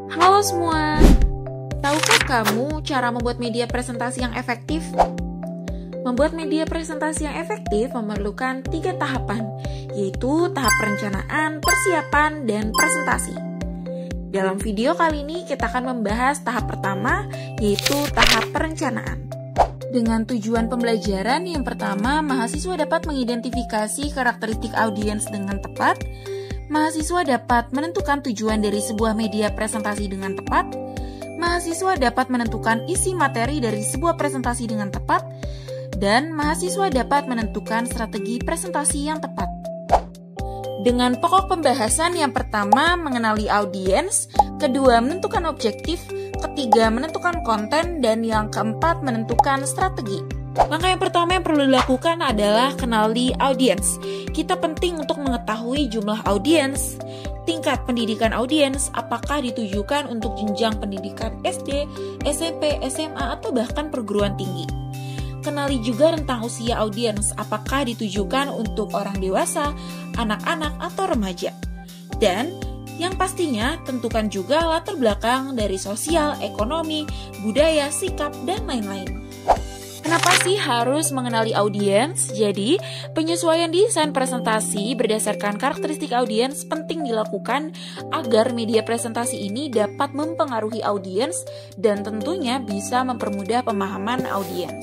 Halo semua, tahukah kamu cara membuat media presentasi yang efektif? Membuat media presentasi yang efektif memerlukan 3 tahapan, yaitu tahap perencanaan, persiapan, dan presentasi. Dalam video kali ini kita akan membahas tahap pertama, yaitu tahap perencanaan. Dengan tujuan pembelajaran, yang pertama, mahasiswa dapat mengidentifikasi karakteristik audiens dengan tepat. Mahasiswa dapat menentukan tujuan dari sebuah media presentasi dengan tepat. Mahasiswa dapat menentukan isi materi dari sebuah presentasi dengan tepat. Dan mahasiswa dapat menentukan strategi presentasi yang tepat. Dengan pokok pembahasan, yang pertama mengenali audiens, kedua menentukan objektif, ketiga menentukan konten, dan yang keempat menentukan strategi. Langkah yang pertama yang perlu dilakukan adalah kenali audiens. Kita penting untuk mengetahui jumlah audiens, tingkat pendidikan audiens, apakah ditujukan untuk jenjang pendidikan SD, SMP, SMA, atau bahkan perguruan tinggi. Kenali juga rentang usia audiens, apakah ditujukan untuk orang dewasa, anak-anak, atau remaja. Dan yang pastinya tentukan juga latar belakang dari sosial, ekonomi, budaya, sikap, dan lain-lain. Kenapa sih harus mengenali audiens? Jadi, penyesuaian desain presentasi berdasarkan karakteristik audiens penting dilakukan agar media presentasi ini dapat mempengaruhi audiens dan tentunya bisa mempermudah pemahaman audiens.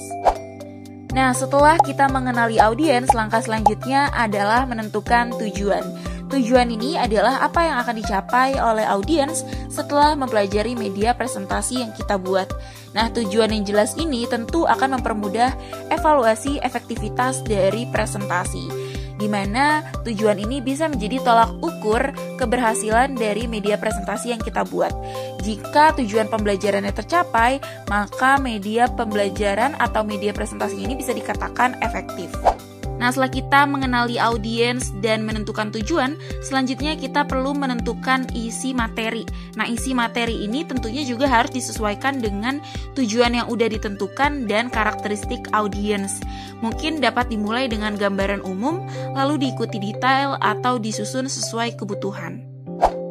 Nah, setelah kita mengenali audiens, langkah selanjutnya adalah menentukan tujuan. Tujuan ini adalah apa yang akan dicapai oleh audiens setelah mempelajari media presentasi yang kita buat. Nah, tujuan yang jelas ini tentu akan mempermudah evaluasi efektivitas dari presentasi, di mana tujuan ini bisa menjadi tolak ukur keberhasilan dari media presentasi yang kita buat. Jika tujuan pembelajarannya tercapai, maka media pembelajaran atau media presentasi ini bisa dikatakan efektif. Nah, setelah kita mengenali audiens dan menentukan tujuan, selanjutnya kita perlu menentukan isi materi. Nah, isi materi ini tentunya juga harus disesuaikan dengan tujuan yang udah ditentukan dan karakteristik audiens. Mungkin dapat dimulai dengan gambaran umum, lalu diikuti detail atau disusun sesuai kebutuhan.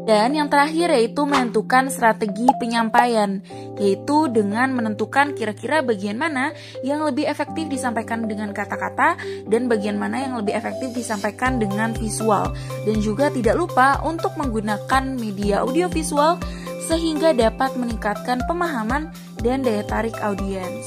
Dan yang terakhir yaitu menentukan strategi penyampaian, yaitu dengan menentukan kira-kira bagian mana yang lebih efektif disampaikan dengan kata-kata dan bagian mana yang lebih efektif disampaikan dengan visual. Dan juga tidak lupa untuk menggunakan media audiovisual sehingga dapat meningkatkan pemahaman dan daya tarik audiens.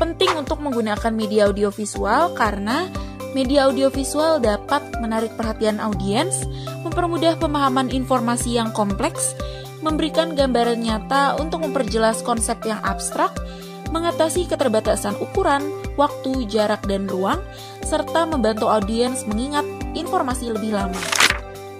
Penting untuk menggunakan media audiovisual karena media audiovisual dapat menarik perhatian audiens, mempermudah pemahaman informasi yang kompleks, memberikan gambaran nyata untuk memperjelas konsep yang abstrak, mengatasi keterbatasan ukuran, waktu, jarak, dan ruang, serta membantu audiens mengingat informasi lebih lama.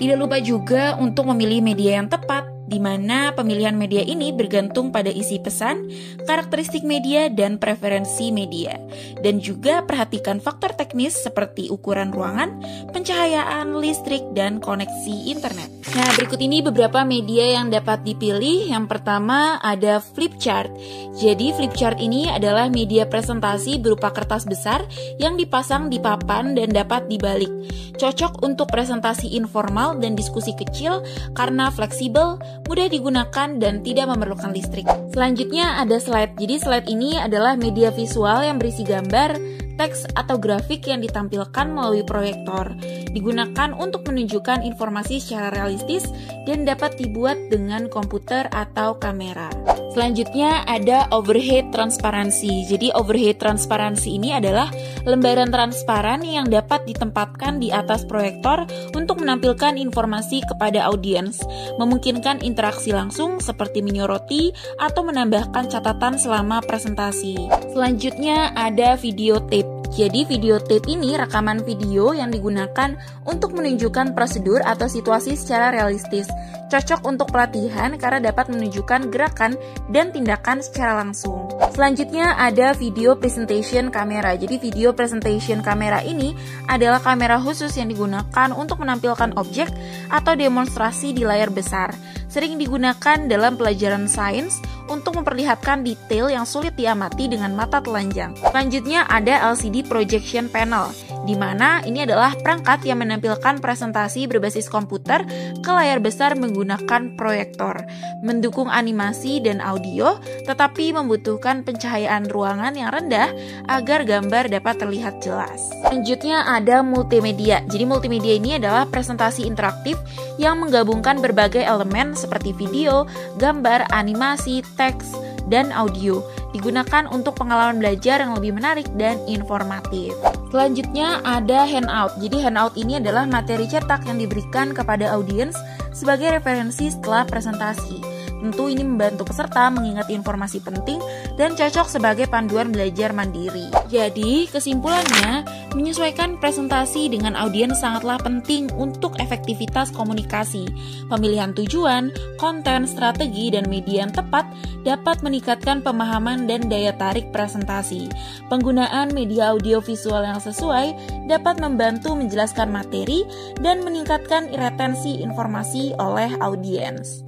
Tidak lupa juga untuk memilih media yang tepat, di mana pemilihan media ini bergantung pada isi pesan, karakteristik media, dan preferensi media. Dan juga perhatikan faktor teknis seperti ukuran ruangan, pencahayaan, listrik, dan koneksi internet. Nah, berikut ini beberapa media yang dapat dipilih. Yang pertama ada flipchart. Jadi flipchart ini adalah media presentasi berupa kertas besar yang dipasang di papan dan dapat dibalik. Cocok untuk presentasi informal dan diskusi kecil karena fleksibel, mudah digunakan, dan tidak memerlukan listrik. Selanjutnya ada slide. Jadi slide ini adalah media visual yang berisi gambar, teks, atau grafik yang ditampilkan melalui proyektor. Digunakan untuk menunjukkan informasi secara realistis dan dapat dibuat dengan komputer atau kamera. Selanjutnya ada overhead transparansi. Jadi overhead transparansi ini adalah lembaran transparan yang dapat ditempatkan di atas proyektor untuk menampilkan informasi kepada audiens, memungkinkan interaksi langsung seperti menyoroti atau menambahkan catatan selama presentasi. Selanjutnya ada videotape. Jadi videotape ini rekaman video yang digunakan untuk menunjukkan prosedur atau situasi secara realistis. Cocok untuk pelatihan karena dapat menunjukkan gerakan dan tindakan secara langsung. Selanjutnya ada video presentation kamera. Jadi video presentation kamera ini adalah kamera khusus yang digunakan untuk menampilkan objek atau demonstrasi di layar besar. Sering digunakan dalam pelajaran sains untuk memperlihatkan detail yang sulit diamati dengan mata telanjang. Selanjutnya ada LCD projection panel. di mana ini adalah perangkat yang menampilkan presentasi berbasis komputer ke layar besar menggunakan proyektor, mendukung animasi dan audio, tetapi membutuhkan pencahayaan ruangan yang rendah agar gambar dapat terlihat jelas. Selanjutnya ada multimedia. Jadi multimedia ini adalah presentasi interaktif yang menggabungkan berbagai elemen seperti video, gambar, animasi, teks, dan audio, digunakan untuk pengalaman belajar yang lebih menarik dan informatif. Selanjutnya ada handout. Jadi handout ini adalah materi cetak yang diberikan kepada audiens sebagai referensi setelah presentasi. Tentu ini membantu peserta mengingat informasi penting dan cocok sebagai panduan belajar mandiri. Jadi, kesimpulannya, menyesuaikan presentasi dengan audiens sangatlah penting untuk efektivitas komunikasi. Pemilihan tujuan, konten, strategi, dan media yang tepat dapat meningkatkan pemahaman dan daya tarik presentasi. Penggunaan media audiovisual yang sesuai dapat membantu menjelaskan materi dan meningkatkan retensi informasi oleh audiens.